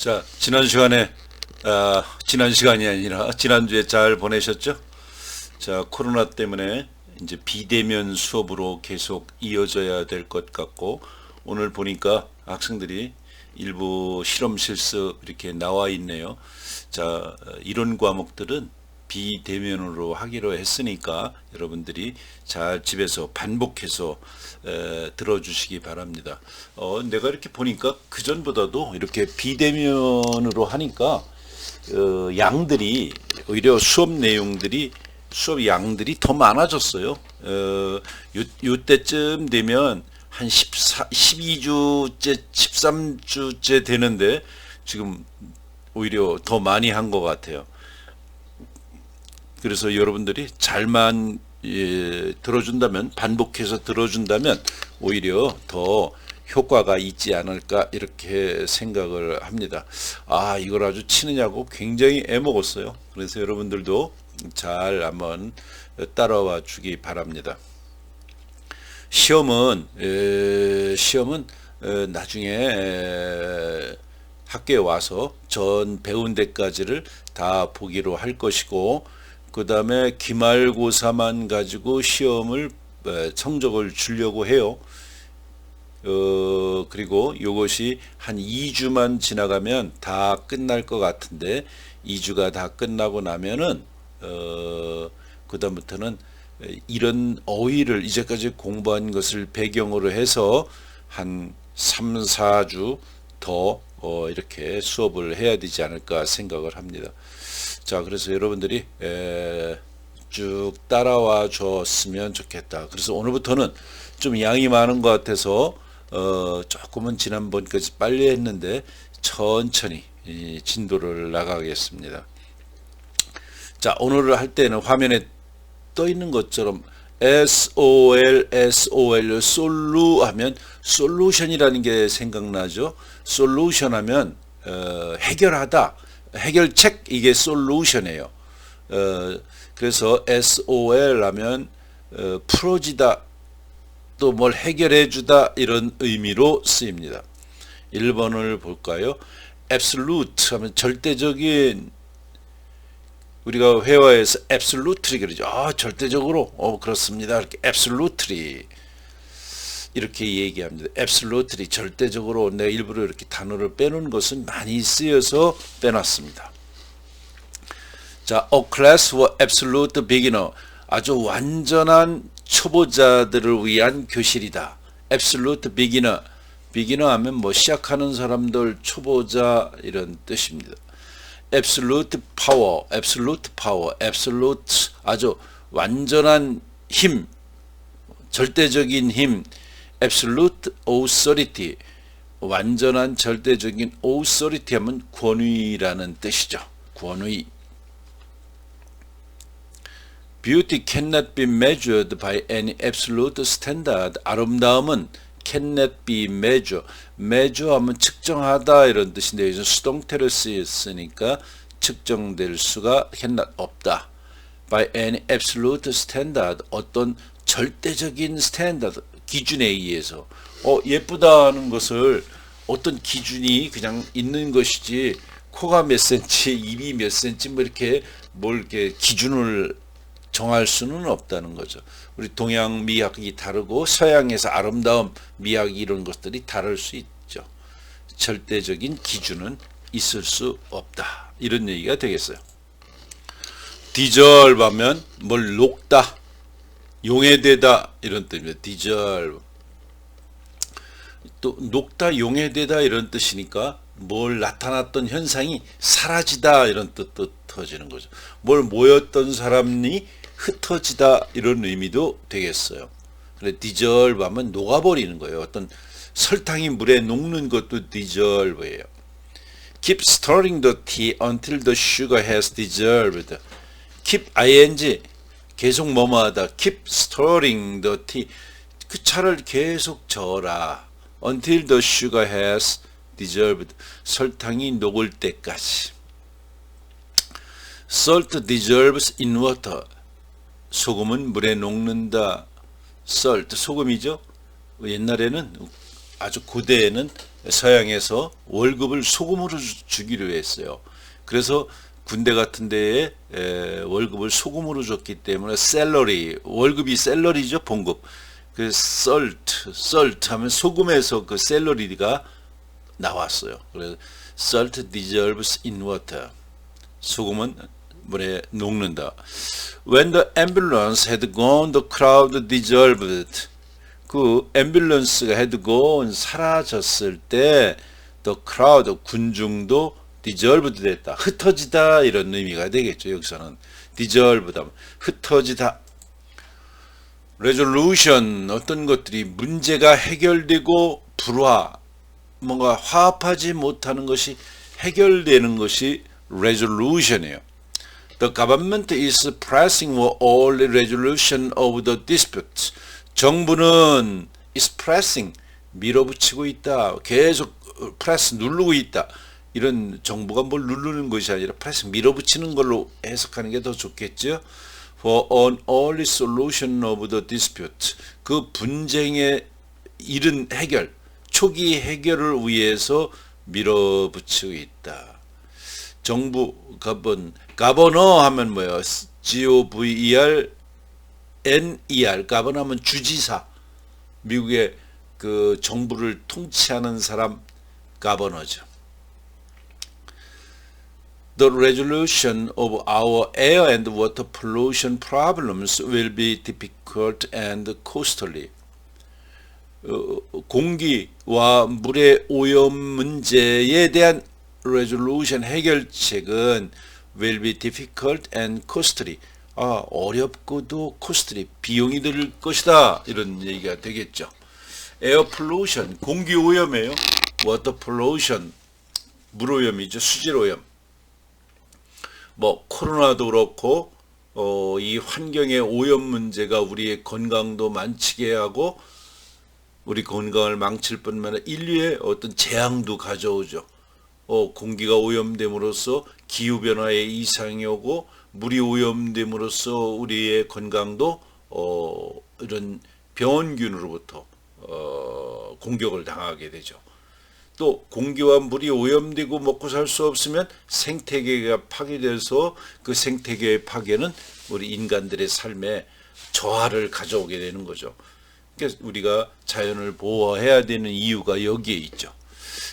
자, 지난 시간이 아니라 지난주에 잘 보내셨죠? 자, 코로나 때문에 이제 비대면 수업으로 계속 이어져야 될 것 같고, 오늘 보니까 학생들이 일부 실험 실습 이렇게 나와 있네요. 자, 이런 과목들은 비대면으로 하기로 했으니까 여러분들이 잘 집에서 반복해서 들어주시기 바랍니다. 내가 이렇게 보니까 그전보다도 이렇게 비대면으로 하니까 양들이 오히려 수업 양들이 더 많아졌어요. 요때쯤 되면 한 12주째, 13주째 되는데 지금 오히려 더 많이 한 것 같아요. 그래서 여러분들이 잘만 들어준다면, 반복해서 들어준다면 오히려 더 효과가 있지 않을까 이렇게 생각을 합니다. 이걸 아주 치느냐고 굉장히 애먹었어요. 그래서 여러분들도 잘 한번 따라와 주기 바랍니다. 시험은 나중에 학교에 와서 전 배운 데까지를 다 보기로 할 것이고, 그 다음에 기말고사만 가지고 시험을 성적을 주려고 해요. 그리고 이것이 한 2주만 지나가면 다 끝날 것 같은데, 2주가 다 끝나고 나면은 그 다음부터는 이런 어휘를 이제까지 공부한 것을 배경으로 해서 한 3, 4주 더 이렇게 수업을 해야 되지 않을까 생각을 합니다. 자, 그래서 여러분들이 쭉 따라와 줬으면 좋겠다. 그래서 오늘부터는 좀 양이 많은 것 같아서 조금은 지난번까지 빨리 했는데 천천히 진도를 나가겠습니다. 자, 오늘을 할 때는 화면에 떠 있는 것처럼 SOL 솔루 하면 솔루션이라는 게 생각나죠. 솔루션 하면 해결하다, 해결책, 이게 솔루션이에요. 그래서 SOL 하면 풀어지다, 또 뭘 해결해 주다, 이런 의미로 쓰입니다. 1번을 볼까요? absolute 하면 절대적인, 우리가 회화에서 absolutely 그러죠. 절대적으로. 그렇습니다. 이렇게 absolutely 이렇게 얘기합니다. absolutely 절대적으로. 내가 일부러 이렇게 단어를 빼놓은 것은 많이 쓰여서 빼놨습니다. 자, a class for absolute beginner, 아주 완전한 초보자들을 위한 교실이다. absolute beginner, beginner 하면 시작하는 사람들, 초보자, 이런 뜻입니다. absolute power, absolute 아주 완전한 힘, 절대적인 힘, absolute authority, 완전한 절대적인 authority 하면 권위라는 뜻이죠. 권위. Beauty cannot be measured by any absolute standard. 아름다움은 cannot be measure 하면 측정하다, 이런 뜻인데 여기서 수동태로 쓰였으니까 측정될 수가 cannot 없다. by any absolute standard, 어떤 절대적인 스탠다드, 기준에 의해서. 예쁘다는 것을 어떤 기준이 그냥 있는 것이지, 코가 몇 센치, 입이 몇 센치 이렇게 기준을 정할 수는 없다는 거죠. 우리 동양 미학이 다르고 서양에서 아름다움, 미학, 이런 것들이 다를 수 있죠. 절대적인 기준은 있을 수 없다, 이런 얘기가 되겠어요. dissolve 하면 뭘 녹다, 용해되다, 이런 뜻입니다. dissolve. 또 녹다, 용해되다, 이런 뜻이니까 뭘 나타났던 현상이 사라지다, 이런 뜻도 터지는 거죠. 뭘 모였던 사람이 흩어지다, 이런 의미도 되겠어요. 그래, dissolve 하면 녹아버리는 거예요. 어떤 설탕이 물에 녹는 것도 dissolve예요. Keep stirring the tea until the sugar has dissolved. Keep ing 계속 뭐뭐하다. Keep stirring the tea, 그 차를 계속 저어라. Until the sugar has dissolved, 설탕이 녹을 때까지. Salt dissolves in water, 소금은 물에 녹는다. salt, 소금이죠. 옛날에는, 아주 고대에는 서양에서 월급을 소금으로 주기로 했어요. 그래서 군대 같은 데에 월급을 소금으로 줬기 때문에 셀러리, 월급이 셀러리죠, 봉급. 그 salt 하면 소금에서 그 셀러리가 나왔어요. 그래서 salt dissolves in water. 소금은 물에 녹는다. When the ambulance had gone, the crowd dissolved. 그 앰뷸런스가 had gone, 사라졌을 때 the crowd, 군중도 dissolved 됐다. 흩어지다 이런 의미가 되겠죠. 여기서는 dissolved 하면 흩어지다. resolution, 어떤 것들이 문제가 해결되고 뭔가 화합하지 못하는 것이 해결되는 것이 resolution이에요. The government is pressing for early resolution of the dispute. 정부는 is pressing, 밀어붙이고 있다. 계속 press, 누르고 있다. 이런 정부가 뭘 누르는 것이 아니라 press, 밀어붙이는 걸로 해석하는 게 더 좋겠죠. For an early solution of the dispute. 그 분쟁의 이른 해결, 초기 해결을 위해서 밀어붙이고 있다. 정부, 가버너 하면 뭐예요? GOVER, NER, 가버너 하면 주지사. 미국의 그 정부를 통치하는 사람, 가버너죠. The resolution of our air and water pollution problems will be difficult and costly. 공기와 물의 오염 문제에 대한 resolution 해결책은 will be difficult and costly. 어렵고도 costly, 비용이 들 것이다. 이런 얘기가 되겠죠. Air pollution, 공기 오염이에요. Water pollution, 물 오염이죠. 수질 오염. 코로나도 그렇고 이 환경의 오염 문제가 우리의 건강도 망치게 하고 우리 건강을 망칠 뿐만 아니라 인류의 어떤 재앙도 가져오죠. 공기가 오염됨으로써 기후변화의 이상이 오고 물이 오염됨으로써 우리의 건강도 이런 병원균으로부터 공격을 당하게 되죠. 또 공기와 물이 오염되고 먹고 살 수 없으면 생태계가 파괴돼서 그 생태계의 파괴는 우리 인간들의 삶에 저하를 가져오게 되는 거죠. 그래서 우리가 자연을 보호해야 되는 이유가 여기에 있죠.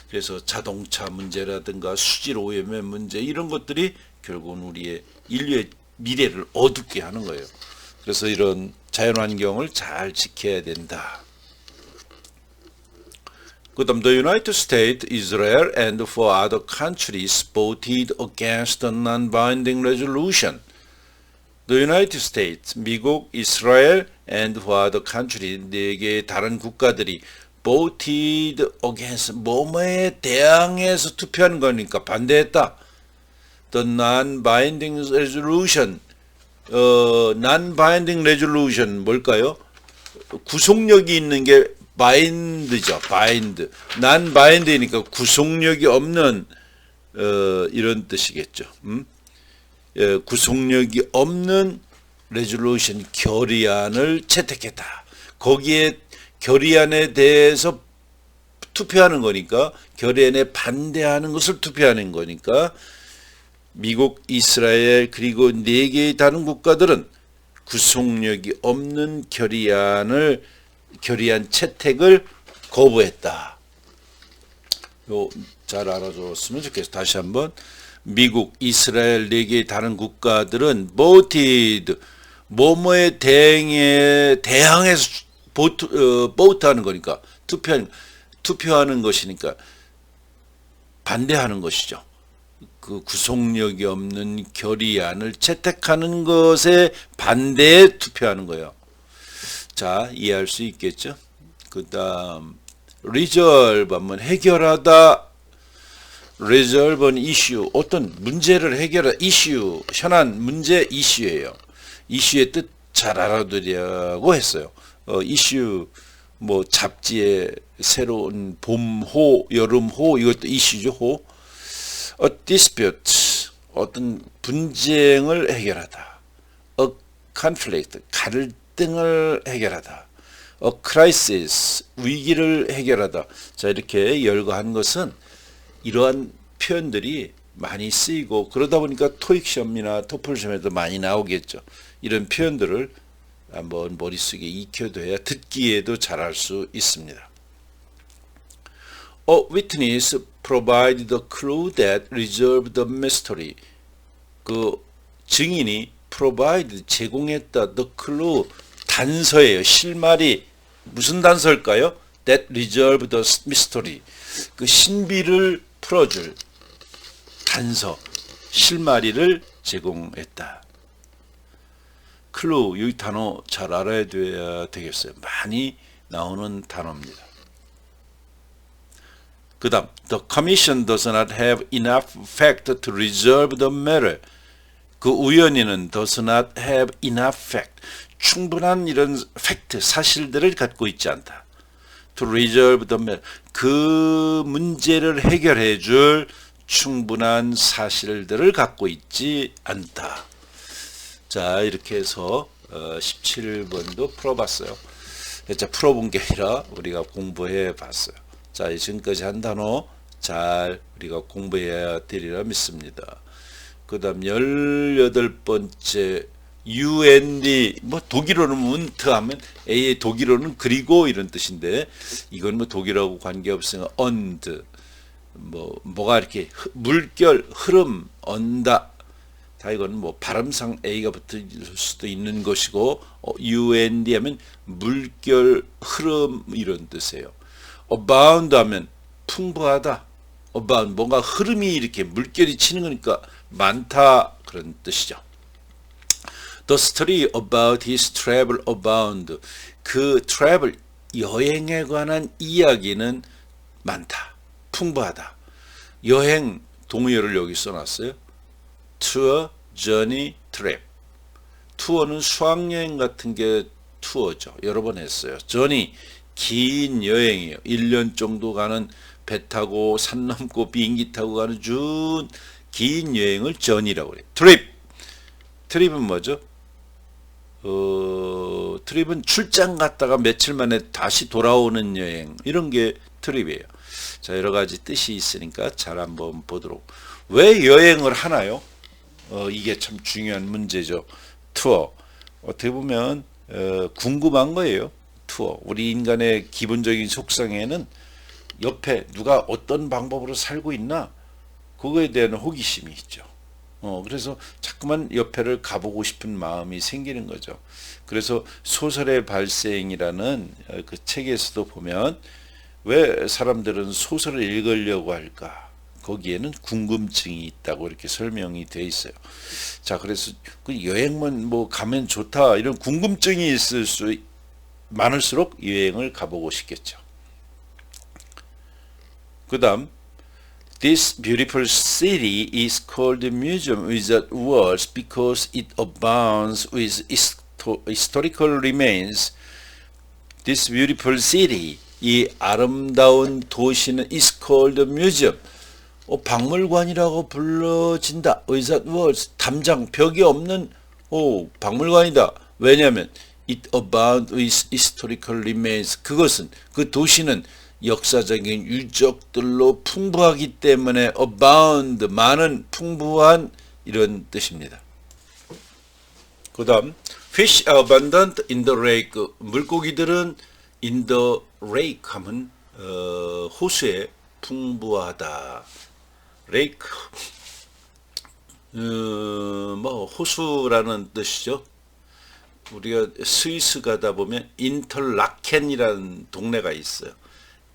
그래서 자동차 문제라든가 수질 오염의 문제 이런 것들이 결국은 우리의 인류의 미래를 어둡게 하는 거예요. 그래서 이런 자연환경을 잘 지켜야 된다. 그 다음 The United States, Israel and four other countries voted against the non-binding resolution. The United States, 미국, 이스라엘 and four other countries, 4개의 다른 국가들이 voted against, 뭐뭐에 대항해서 투표하는 거니까 반대했다. The non-binding resolution, non-binding resolution 뭘까요? 구속력이 있는 게 바인드죠. 바인드. 난 바인드니까 구속력이 없는 이런 뜻이겠죠. 구속력이 없는 레졸루션 결의안을 채택했다. 거기에 결의안에 대해서 투표하는 거니까 결의안에 반대하는 것을 투표하는 거니까 미국, 이스라엘 그리고 4개의 다른 국가들은 구속력이 없는 결의안 채택을 거부했다. 잘 알아줬으면 좋겠어요. 다시 한번 미국, 이스라엘 4개의 다른 국가들은 voted 뭐뭐에 대항해서 vote하는 거니까 투표하는 것이니까 반대하는 것이죠. 그 구속력이 없는 결의안을 채택하는 것에 반대에 투표하는 거예요. 자, 이해할 수 있겠죠? 그 다음 resolve 하면 해결하다. resolve는 issue, 어떤 문제를 해결하다. issue, 현안 문제 issue예요. issue의 뜻 잘 알아두려고 했어요. issue 뭐 잡지의 새로운 봄호, 여름호 이것도 issue죠. 호. A dispute, 어떤 분쟁을 해결하다. A conflict, 갈등을 해결하다. A crisis, 위기를 해결하다. 자, 이렇게 열거한 것은 이러한 표현들이 많이 쓰이고 그러다 보니까 토익 시험이나 토플 시험에도 많이 나오겠죠. 이런 표현들을 한번 머릿속에 익혀둬야 듣기에도 잘할 수 있습니다. A witness provided the clue that resolved the mystery. 그 증인이 provide 제공했다 the clue 단서예요. 실마리 무슨 단서일까요? That resolved the mystery. 그 신비를 풀어줄 단서, 실마리를 제공했다. 클루, 이 단어 잘 알아야 되겠어요. 많이 나오는 단어입니다. 그 다음, the commission does not have enough fact to resolve the matter. 그 우연히는 does not have enough fact. 충분한 이런 팩트, 사실들을 갖고 있지 않다. To resolve the matter. 그 문제를 해결해 줄 충분한 사실들을 갖고 있지 않다. 자, 이렇게 해서 17번도 풀어봤어요. 자, 풀어본 게 아니라 우리가 공부해 봤어요. 자, 지금까지 한 단어 잘 우리가 공부해야 되리라 믿습니다. 그 다음 18번째 UND, 뭐 독일어는 운트 하면 A의 독일어는 그리고 이런 뜻인데 이건 뭐 독일하고 관계없으니까 언드, 뭐가 이렇게 물결, 흐름, 언다. 다 이건 뭐 발음상 A가 붙을 수도 있는 것이고 UND 하면 물결, 흐름 이런 뜻이에요. abound 하면 풍부하다. abound 뭔가 흐름이 이렇게 물결이 치는 거니까 많다 그런 뜻이죠. The story about his travel abound. 그 travel 여행에 관한 이야기는 많다. 풍부하다. 여행 동의어를 여기 써놨어요. Tour, journey, trip. 투어는 수학여행 같은 게 투어죠. 여러 번 했어요. journey 긴 여행이에요. 1년 정도 가는 배 타고 산 넘고 비행기 타고 가는 준 긴 여행을 journey라고 그래요. trip. 트립은 뭐죠? 트립은 출장 갔다가 며칠 만에 다시 돌아오는 여행 이런 게 트립이에요. 자, 여러 가지 뜻이 있으니까 잘 한번 보도록. 왜 여행을 하나요? 이게 참 중요한 문제죠. 투어. 어떻게 보면 궁금한 거예요. 투어. 우리 인간의 기본적인 속성에는 옆에 누가 어떤 방법으로 살고 있나 그거에 대한 호기심이 있죠. 그래서 자꾸만 옆에를 가보고 싶은 마음이 생기는 거죠. 그래서 소설의 발생이라는 그 책에서도 보면 왜 사람들은 소설을 읽으려고 할까? 거기에는 궁금증이 있다고 이렇게 설명이 돼 있어요. 자, 그래서 그 여행만 뭐 가면 좋다 이런 궁금증이 있을 수 많을수록 여행을 가보고 싶겠죠. 그 다음 This beautiful city is called a museum without words because it abounds with historical remains. This beautiful city, 이 아름다운 도시는 is called a museum. 박물관이라고 불러진다. without words, 담장, 벽이 없는 박물관이다. 왜냐하면 it abounds with historical remains. 그것은, 그 도시는 역사적인 유적들로 풍부하기 때문에 abound, 많은, 풍부한 이런 뜻입니다. 그 다음 fish are abundant in the lake. 물고기들은 in the lake 하면 호수에 풍부하다. lake 뭐 호수라는 뜻이죠. 우리가 스위스 가다 보면 인터라켄이라는 동네가 있어요.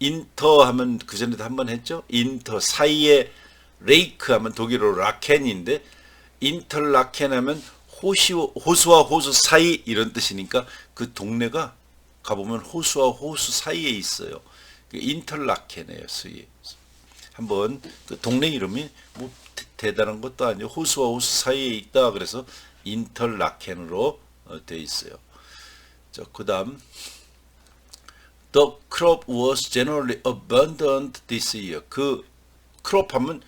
인터 하면 그전에도 한번 했죠. 인터 사이에 레이크 하면 독일어로 라켄인데 인터라켄 하면 호수와 호수 사이 이런 뜻이니까 그 동네가 가보면 호수와 호수 사이에 있어요. 인터라켄이에요. 한번 그 동네 이름이 뭐 대단한 것도 아니고 호수와 호수 사이에 있다. 그래서 인터라켄으로 돼 있어요. 자, 그다음 The crop was generally abundant this year. 그 crop 하면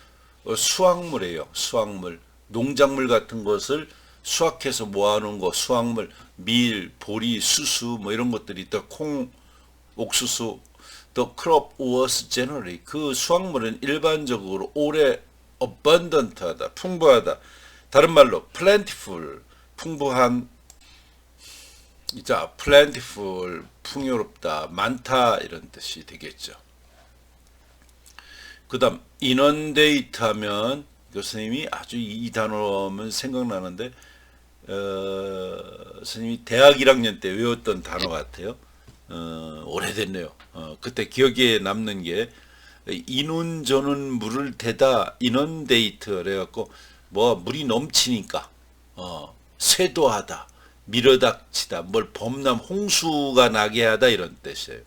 수확물이에요. 수확물, 농작물 같은 것을 수확해서 모아놓은 거, 수확물, 밀, 보리, 수수 뭐 이런 것들이 있다. 콩, 옥수수. The crop was generally, 그 수확물은 일반적으로 오래 abundant하다, 풍부하다. 다른 말로 plentiful, 풍부한. 자, plentiful, 풍요롭다, 많다 이런 뜻이 되겠죠. 그 다음 inundate 하면 교수님이 아주 이 단어면 생각나는데 선생님이 대학 1학년 때 외웠던 단어 같아요. 오래됐네요. 그때 기억에 남는 게 이눈저눈 물을 대다 inundate 그래갖고 뭐 물이 넘치니까 쇄도하다, 밀어닥치다, 뭘 범람 홍수가 나게 하다 이런 뜻이에요.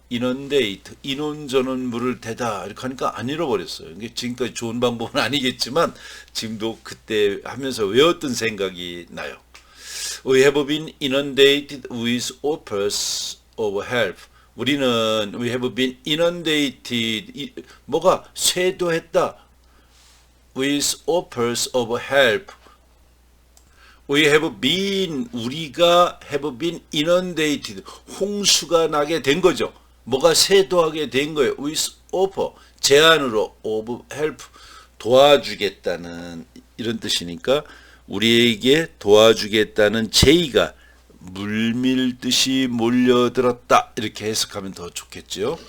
inundate, 이눈저눈 물을 대다 이렇게 하니까 안 잃어버렸어요. 이게 지금까지 좋은 방법은 아니겠지만 지금도 그때 하면서 외웠던 생각이 나요. We have been inundated with offers of help. 우리는 we have been inundated, 뭐가 쇄도했다. with offers of help. We have been, 우리가 have been inundated, 홍수가 나게 된 거죠. 뭐가 쇄도하게 된 거예요. with offer, 제안으로 of help, 도와주겠다는 이런 뜻이니까 우리에게 도와주겠다는 제의가 물밀듯이 몰려들었다 이렇게 해석하면 더 좋겠죠.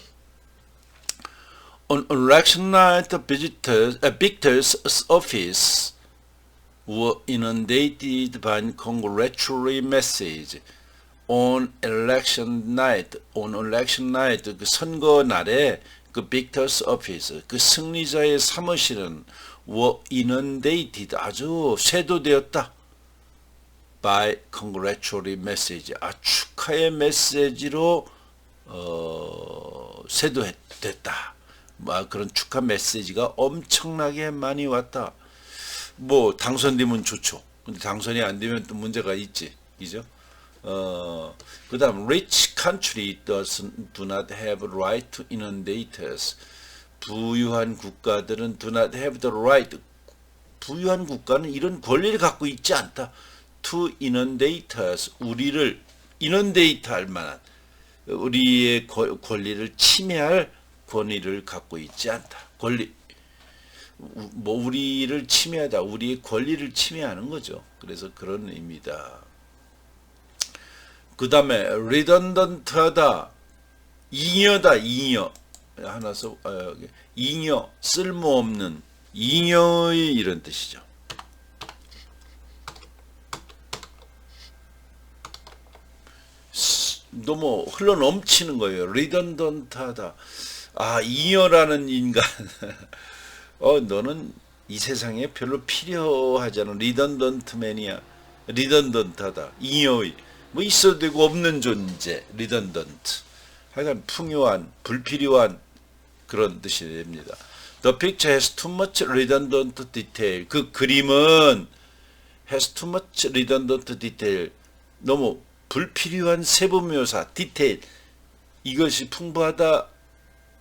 On election night, victor's office were inundated by congratulatory message. On election night, 그 선거 날에 그 victor's office, 그 승리자의 사무실은 were inundated, 아주 쇄도되었다. by congratulatory message, 축하의 메시지로 쇄도됐다. 그런 축하 메시지가 엄청나게 많이 왔다. 뭐 당선되면 좋죠. 근데 당선이 안 되면 또 문제가 있지, 그죠? 그 다음 rich country do not have right to inundate us. 부유한 국가들은 do not have the right, 부유한 국가는 이런 권리를 갖고 있지 않다. to inundate us, 우리를 inundate 할 만한 우리의 권리를 침해할 권리를 갖고 있지 않다. 권리, 뭐 우리를 침해하다, 우리의 권리를 침해하는 거죠. 그래서 그런 의미다. 그 다음에 redundant하다, 잉여다, 잉여. 하나 써, 잉여, 쓸모없는, 잉여의 이런 뜻이죠. 너무 흘러 넘치는 거예요. redundant하다. 잉여라는 인간. 너는 이 세상에 별로 필요하지 않은 redundant man이야. redundant하다. 잉여의. 뭐 있어도 되고 없는 존재. redundant. 하여간 풍요한, 불필요한 그런 뜻이 됩니다. The picture has too much redundant detail. 그 그림은 has too much redundant detail. 너무 불필요한 세부 묘사, 디테일. 이것이 풍부하다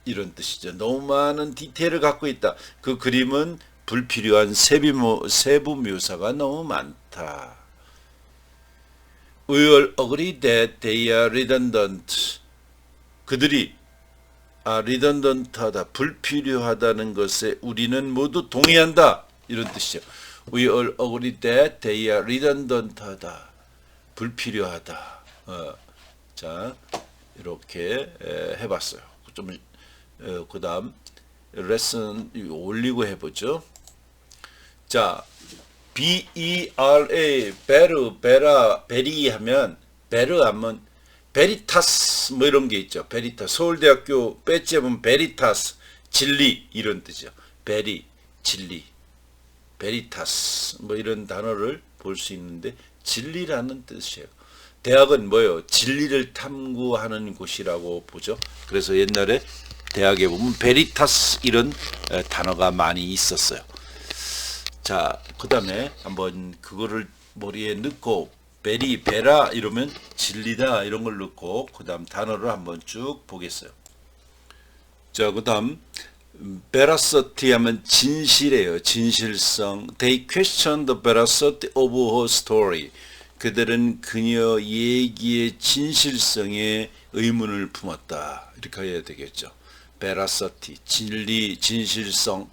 이런 뜻이죠. 너무 많은 디테일을 갖고 있다. 그 그림은 불필요한 세부 묘사가 너무 많다. We all agree that they are redundant. 그들이 redundant하다, 불필요하다는 것에 우리는 모두 동의한다. 이런 뜻이죠. We all agree that they are redundant하다, 불필요하다. 자, 이렇게 해봤어요. 좀 그 다음 레슨 올리고 해보죠. 자, B-E-R-A, 베리 하면, 베르 하면 베리타스 뭐 이런 게 있죠. 베리타스. 서울대학교 배지 하면 베리타스, 진리 이런 뜻이죠. 베리, 진리, 베리타스 뭐 이런 단어를 볼 수 있는데 진리라는 뜻이에요. 대학은 뭐예요? 진리를 탐구하는 곳이라고 보죠. 그래서 옛날에 대학에 보면 베리타스 이런 단어가 많이 있었어요. 자, 그 다음에 한번 그거를 머리에 넣고 베라 이러면 진리다 이런 걸 넣고 그 다음 단어를 한번 쭉 보겠어요. 자, 그 다음 veracity 하면 진실이에요. 진실성. They questioned the veracity of her story. 그들은 그녀 얘기의 진실성에 의문을 품었다. 이렇게 해야 되겠죠. veracity, 진리, 진실성.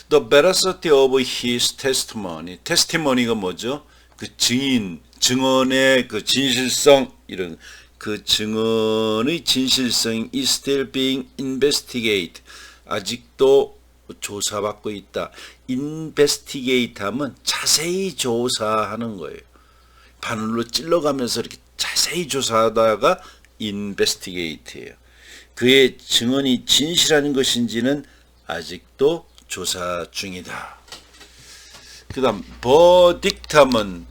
The veracity of his testimony. testimony가 뭐죠? 그 증인, 증언의 그 진실성, 이런 그 증언의 진실성이 is still being investigated. 아직도 조사받고 있다. investigate 하면 자세히 조사하는 거예요. 바늘로 찔러가면서 이렇게 자세히 조사하다가 investigate예요. 그의 증언이 진실한 것인지는 아직도 조사 중이다. 그 다음 verdict 하면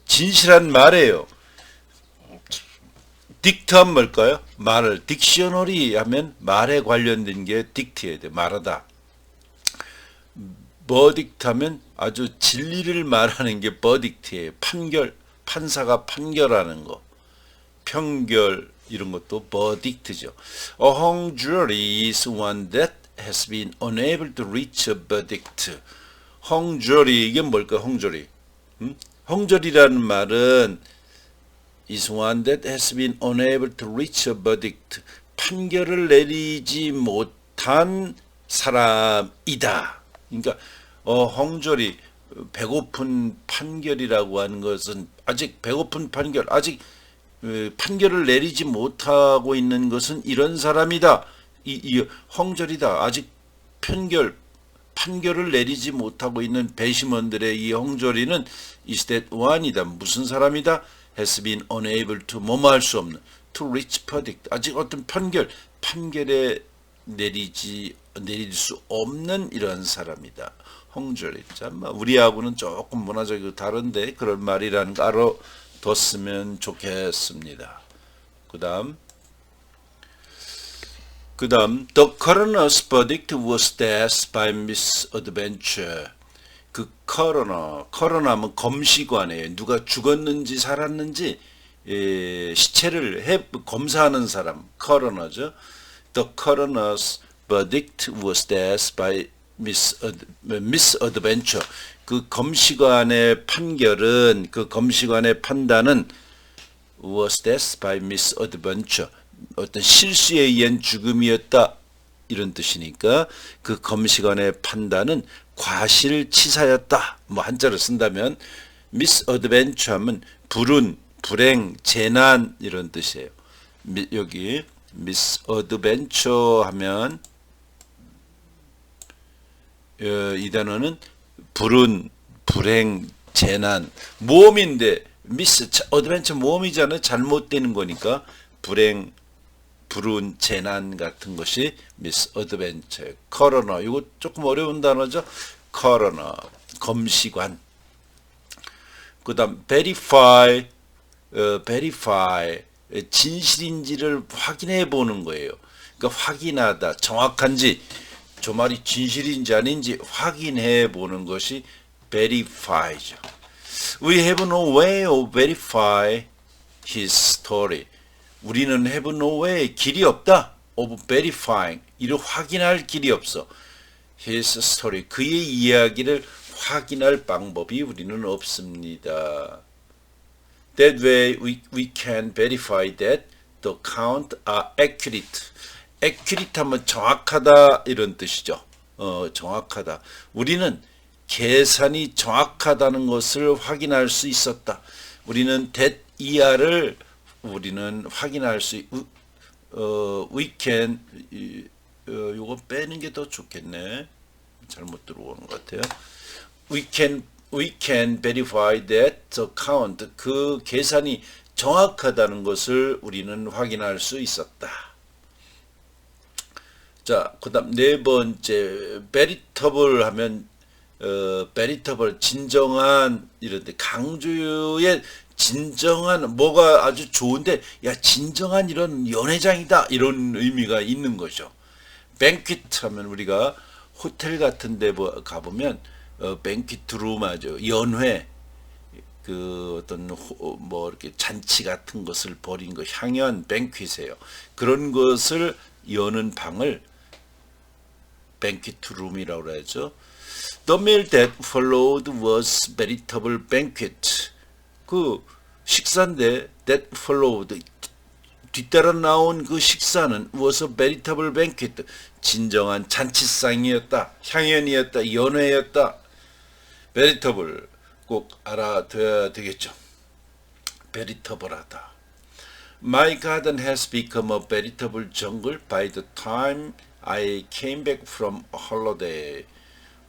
진실한 말이에요. 딕트하면 뭘까요? 말을. 딕셔너리 하면 말에 관련된 게 딕트해야 돼. 말하다. 버딕트 하면 아주 진리를 말하는 게 버딕트예요. 판결. 판사가 판결하는 거. 평결 이런 것도 버딕트죠. A hung jury is one that has been unable to reach a verdict. hung jury 이게 뭘까요? hung jury. hung jury라는 말은 is one that has been unable to reach a verdict. 판결을 내리지 못한 사람이다. 그러니까 hung 배고픈 판결이라고 하는 것은 아직 배고픈 판결, 아직 판결을 내리지 못하고 있는 것은 이런 사람이다. 이 hung이다. 아직 판결을 내리지 못하고 있는 배심원들의 이 hung는 is that one이다. 무슨 사람이다? has been unable to 뭐뭐 할 수 없는 to reach verdict. 아직 어떤 판결에 내릴 수 없는 이런 사람이다. hungry. 우리하고는 조금 문화적으로 다른데 그런 말이라는 거 알아뒀으면 좋겠습니다. 그다음 the coroner's verdict was death by misadventure. 그 코로나면 검시관이에요. 누가 죽었는지 살았는지 시체를 검사하는 사람, 코로너죠. The coroner's verdict was death by misadventure. 그 검시관의 판결은, 그 검시관의 판단은 was death by misadventure. 어떤 실수에 의한 죽음이었다. 이런 뜻이니까 그 검시관의 판단은 과실치사였다. 뭐 한자로 쓴다면 misadventure 하면 불운, 불행, 재난 이런 뜻이에요. 여기 misadventure 하면 이 단어는 불운, 불행, 재난, 모험인데 misadventure 모험이잖아요. 잘못되는 거니까 불행, 불운, 재난 같은 것이 misadventure. coroner, 이거 조금 어려운 단어죠. coroner, 검시관. 그 다음 verify, 진실인지를 확인해 보는 거예요. 그러니까 확인하다, 정확한지, 저 말이 진실인지 아닌지 확인해 보는 것이 verify죠. We have no way of verify his story. 우리는 have no way, 길이 없다. of verifying, 이를 확인할 길이 없어. his story, 그의 이야기를 확인할 방법이 우리는 없습니다. That way we can verify that the count are accurate. accurate 하면 정확하다 이런 뜻이죠. 정확하다. 우리는 계산이 정확하다는 것을 확인할 수 있었다. 우리는 that 이하를 우리는 확인할 수 we can 요거 빼는 게 더 좋겠네. 잘못 들어오는 것 같아요. We can verify that the count, 그 계산이 정확하다는 것을 우리는 확인할 수 있었다. 자, 그다음 네 번째 veritable 하면 veritable 진정한 이런데 강조의 진정한 뭐가 아주 좋은데 야 진정한 이런 연회장이다 이런 의미가 있는 거죠. banquet 하면 우리가 호텔 같은 데 가보면 banquet room 하죠. 연회 그 어떤 뭐 이렇게 잔치 같은 것을 벌인 거 향연 banquet이에요. 그런 것을 여는 방을 banquet room이라고 그러죠. The meal that followed was veritable banquet. 그 식사인데 that followed 뒤따라 나온 그 식사는 was a veritable banquet. 진정한 잔치상이었다. 향연이었다. 연회였다. veritable 꼭 알아둬야 되겠죠. veritable하다. My garden has become a veritable jungle by the time I came back from holiday.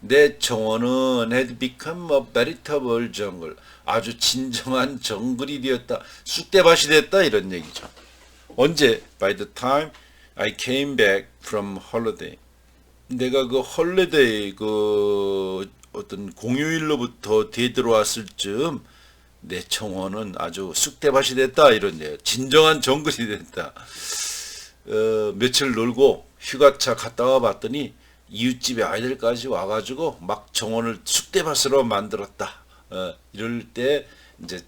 내 정원은 had become a veritable jungle. 아주 진정한 정글이 되었다. 쑥대밭이 됐다 이런 얘기죠. 언제? By the time I came back from holiday. 내가 그 홀리데이 그 어떤 공휴일로부터 되돌아왔을 즈음 내 정원은 아주 쑥대밭이 됐다 이런 얘기예요. 진정한 정글이 됐다. 며칠 놀고 휴가차 갔다 와 봤더니 이웃집에 아이들까지 와가지고 막 정원을 쑥대밭으로 만들었다. 이럴 때 이제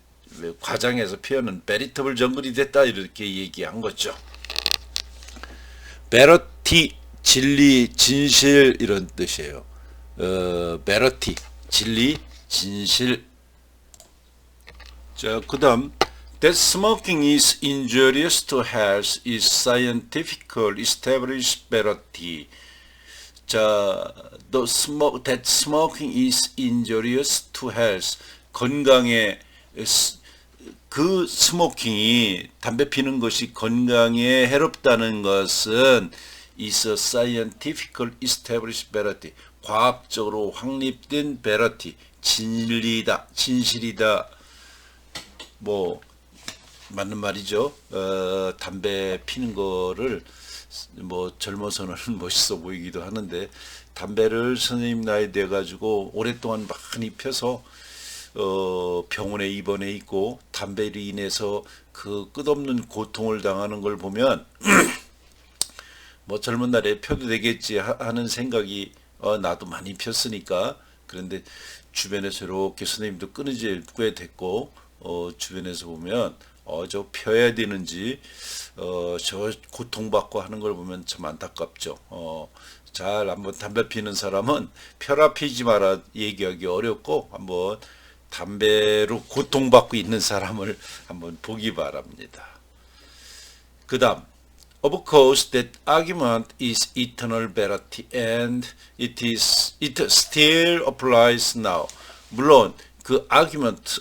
과장해서 표현은 베리터블 정글이 됐다 이렇게 얘기한 거죠. 베러티 진리 진실 이런 뜻이에요. 베러티 진리 진실. 자, 그다음 that smoking is injurious to health is scientifically established verity. 자, that smoking is injurious to health. 건강에 그 스모킹이 담배 피는 것이 건강에 해롭다는 것은 is a scientifically established verity. 과학적으로 확립된 verity. 진리다, 진실이다. 뭐 맞는 말이죠. 담배 피는 거를 뭐 젊어서는 멋있어 보이기도 하는데 담배를 선생님 나이 돼 가지고 오랫동안 많이 펴서 병원에 입원해 있고 담배로 인해서 그 끝없는 고통을 당하는 걸 보면 뭐 젊은 날에 펴도 되겠지 하는 생각이 나도 많이 폈으니까. 그런데 주변에서 이렇게 선생님도 끊이지 꽤 됐고 주변에서 보면 저 펴야 되는지 저 고통받고 하는 걸 보면 참 안타깝죠. 잘 한번 담배 피는 사람은 펴라 피지 마라 얘기하기 어렵고 한번 담배로 고통받고 있는 사람을 한번 보기 바랍니다. 그 다음 Of course that argument is eternal verity and it still applies now. 물론 그 argument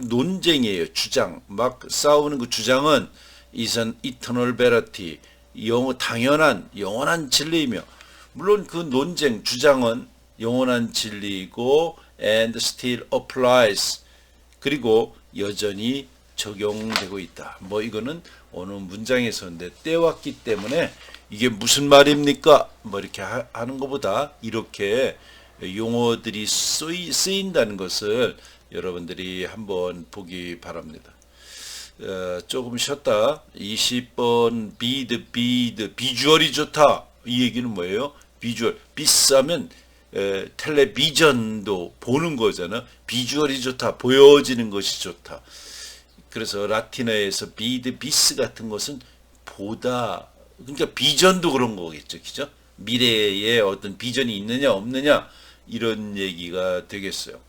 논쟁이에요. 주장, 막 싸우는 그 주장은 is an eternal verity, 당연한 영원한 진리이며, 물론 그 논쟁, 주장은 영원한 진리이고 and still applies, 그리고 여전히 적용되고 있다. 뭐 이거는 어느 문장에서인데 떼왔기 때문에 이게 무슨 말입니까? 뭐 이렇게 하는 것보다 이렇게 용어들이 쓰인다는 것을 여러분들이 한번 보기 바랍니다. 조금 쉬었다. 20번 비주얼이 좋다. 이 얘기는 뭐예요? 비주얼. 비싸면 텔레비전도 보는 거잖아. 비주얼이 좋다. 보여지는 것이 좋다. 그래서 라틴어에서 비스 같은 것은 보다, 그러니까 비전도 그런 거겠죠. 그죠? 미래에 어떤 비전이 있느냐 없느냐 이런 얘기가 되겠어요.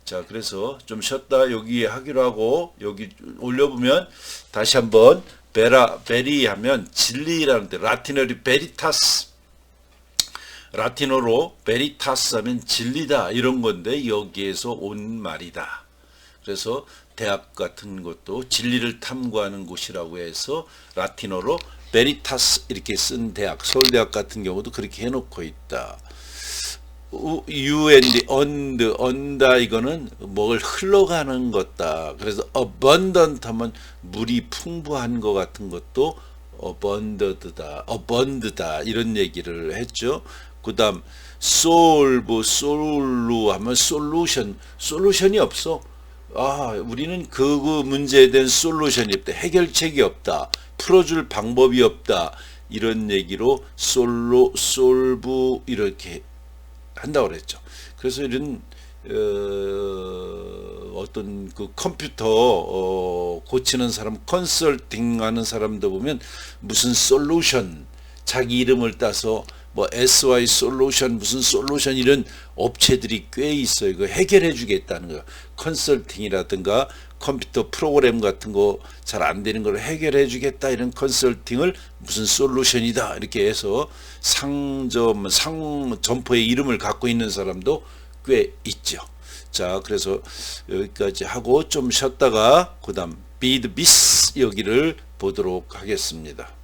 자, 그래서 좀 쉬었다 여기 하기로 하고 여기 올려보면 다시 한번 베리 하면 진리라는 데 라틴어로 베리타스, 라틴어로 베리타스 하면 진리다 이런 건데 여기에서 온 말이다. 그래서 대학 같은 것도 진리를 탐구하는 곳이라고 해서 라틴어로 베리타스 이렇게 쓴 대학, 서울대학 같은 경우도 그렇게 해놓고 있다. 언다 이거는 뭘 흘러가는 것다. 그래서 abundant 하면 물이 풍부한 것 같은 것도 abund다 이런 얘기를 했죠. 그 다음 solve 하면 솔루션이 없어. 우리는 그 문제에 대한 솔루션이 없다. 해결책이 없다. 풀어줄 방법이 없다. 이런 얘기로 solve 이렇게 한다고 그랬죠. 그래서 이런 어떤 그 컴퓨터 고치는 사람, 컨설팅 하는 사람도 보면 무슨 솔루션 자기 이름을 따서 뭐 SY 솔루션 무슨 솔루션 이런 업체들이 꽤 있어요. 그 해결해 주겠다는 거. 컨설팅이라든가 컴퓨터 프로그램 같은 거 잘 안 되는 걸 해결해 주겠다 이런 컨설팅을 무슨 솔루션이다 이렇게 해서 상점 점포의 이름을 갖고 있는 사람도 꽤 있죠. 자, 그래서 여기까지 하고 좀 쉬었다가 그다음 비드 비스 여기를 보도록 하겠습니다.